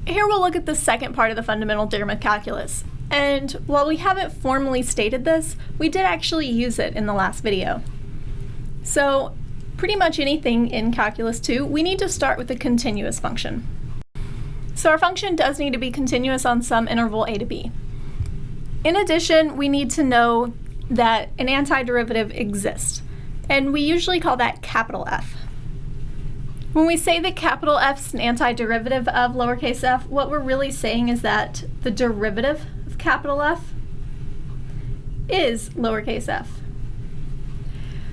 Here we'll look at the second part of the Fundamental Theorem of Calculus. And while we haven't formally stated this, we did actually use it in the last video. So pretty much anything in Calculus 2, we need to start with a continuous function. So our function does need to be continuous on some interval a to b. In addition, we need to know that an antiderivative exists, and we usually call that capital F. When we say that capital F is an antiderivative of lowercase f, what we're really saying is that the derivative of capital F is lowercase f.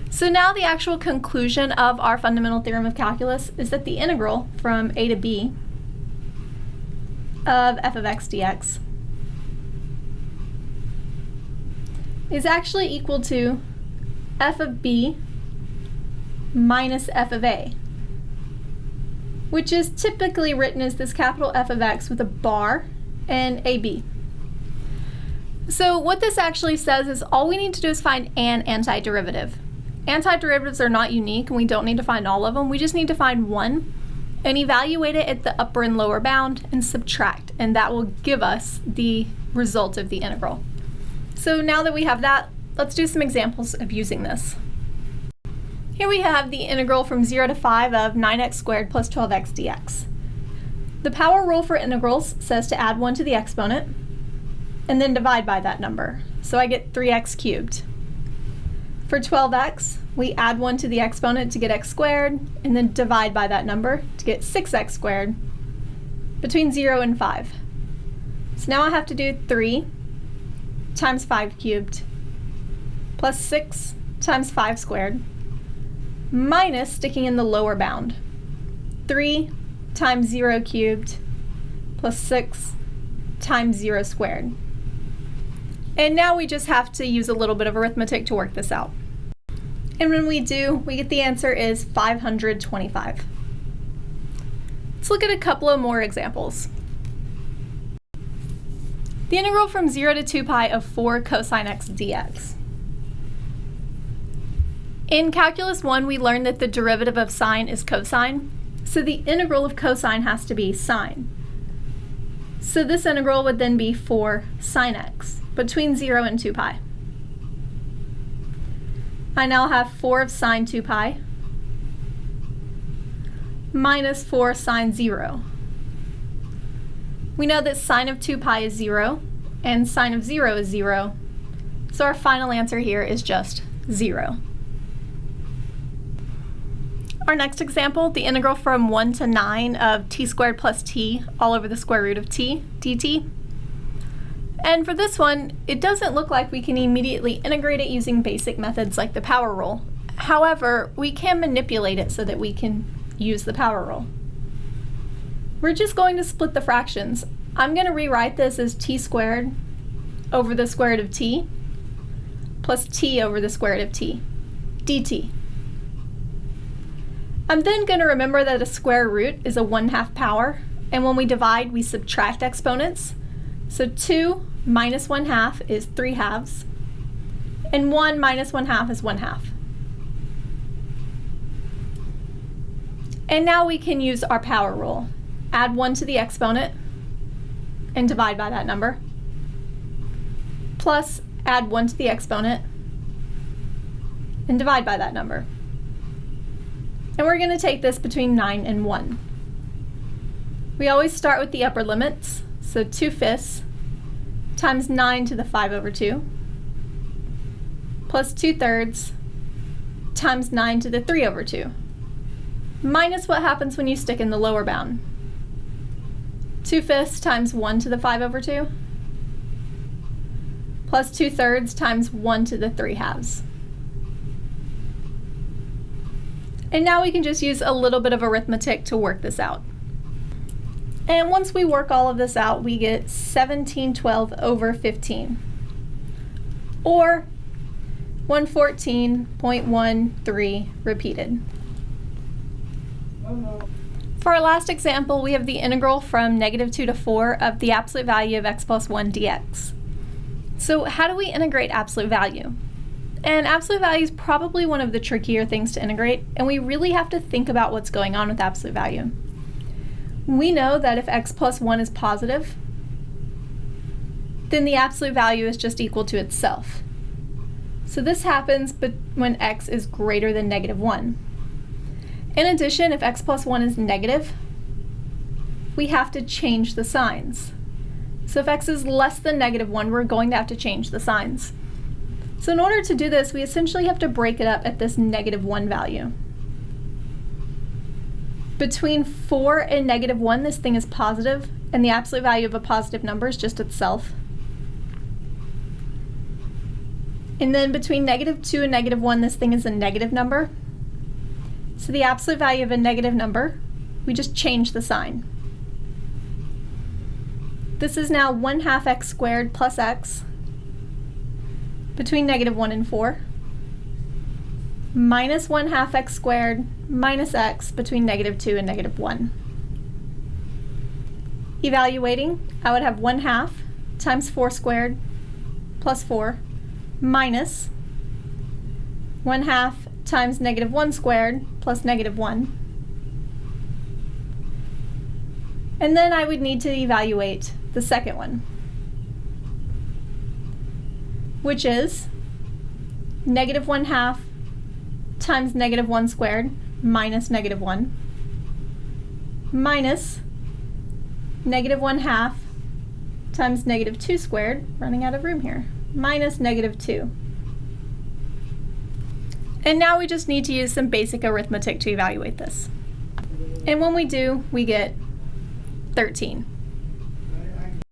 So now the actual conclusion of our fundamental theorem of calculus is that the integral from a to b of f of x dx is actually equal to f of b minus f of a, which is typically written as this capital F of x with a bar and AB. So what this actually says is all we need to do is find an antiderivative. Antiderivatives are not unique, and we don't need to find all of them. We just need to find one and evaluate it at the upper and lower bound and subtract, and that will give us the result of the integral. So now that we have that, let's do some examples of using this. Here we have the integral from 0 to 5 of 9x squared plus 12x dx. The power rule for integrals says to add 1 to the exponent and then divide by that number. So I get 3x cubed. For 12x, we add 1 to the exponent to get x squared and then divide by that number to get 6x squared between 0 and 5. So now I have to do 3 times 5 cubed plus 6 times 5 squared minus, sticking in the lower bound, 3 times 0 cubed plus 6 times 0 squared. And now we just have to use a little bit of arithmetic to work this out. And when we do, we get the answer is 525. Let's look at a couple of more examples. The integral from 0 to 2 pi of 4 cosine x dx. In Calculus 1, we learned that the derivative of sine is cosine, so the integral of cosine has to be sine. So this integral would then be 4 sine x between 0 and 2 pi. I now have 4 of sine 2 pi minus 4 sine 0. We know that sine of 2 pi is 0 and sine of 0 is 0, so our final answer here is just 0. Our next example, the integral from 1 to 9 of t squared plus t all over the square root of t dt. And for this one, it doesn't look like we can immediately integrate it using basic methods like the power rule. However, we can manipulate it so that we can use the power rule. We're just going to split the fractions. I'm going to rewrite this as t squared over the square root of t plus t over the square root of t dt. I'm then going to remember that a square root is a 1/2 power, and when we divide, we subtract exponents. So 2 minus 1/2 is 3/2, and 1 minus 1/2 is 1/2. And now we can use our power rule. Add 1 to the exponent and divide by that number, plus add 1 to the exponent and divide by that number. And we're going to take this between 9 and 1. We always start with the upper limits, so 2/5 times 9 to the 5 over 2 plus 2/3 times 9 to the 3 over 2 minus what happens when you stick in the lower bound. 2/5 times 1 to the 5 over 2 plus 2/3 times 1 to the 3/2. And now we can just use a little bit of arithmetic to work this out. And once we work all of this out, we get 1712 over 15, or 114.13 repeated. For our last example, we have the integral from -2 to 4 of the absolute value of x plus 1 dx. So how do we integrate absolute value? And absolute value is probably one of the trickier things to integrate, and we really have to think about what's going on with absolute value. We know that if x plus 1 is positive, then the absolute value is just equal to itself. So this happens when x is greater than -1. In addition, if x plus 1 is negative, we have to change the signs. So if x is less than -1, we're going to have to change the signs. So in order to do this, we essentially have to break it up at this -1 value. Between 4 and -1, this thing is positive, and the absolute value of a positive number is just itself. And then between -2 and -1, this thing is a negative number. So the absolute value of a negative number, we just change the sign. This is now 1/2 x squared plus x between -1 and 4, minus 1/2 x squared minus x between -2 and -1. Evaluating, I would have 1/2 times 4 squared plus 4 minus 1/2 times -1 squared plus -1. And then I would need to evaluate the second one, which is -1/2 times -1 squared minus -1 minus -1/2 times -2 squared, running out of room here, minus -2. And now we just need to use some basic arithmetic to evaluate this. And when we do, we get 13.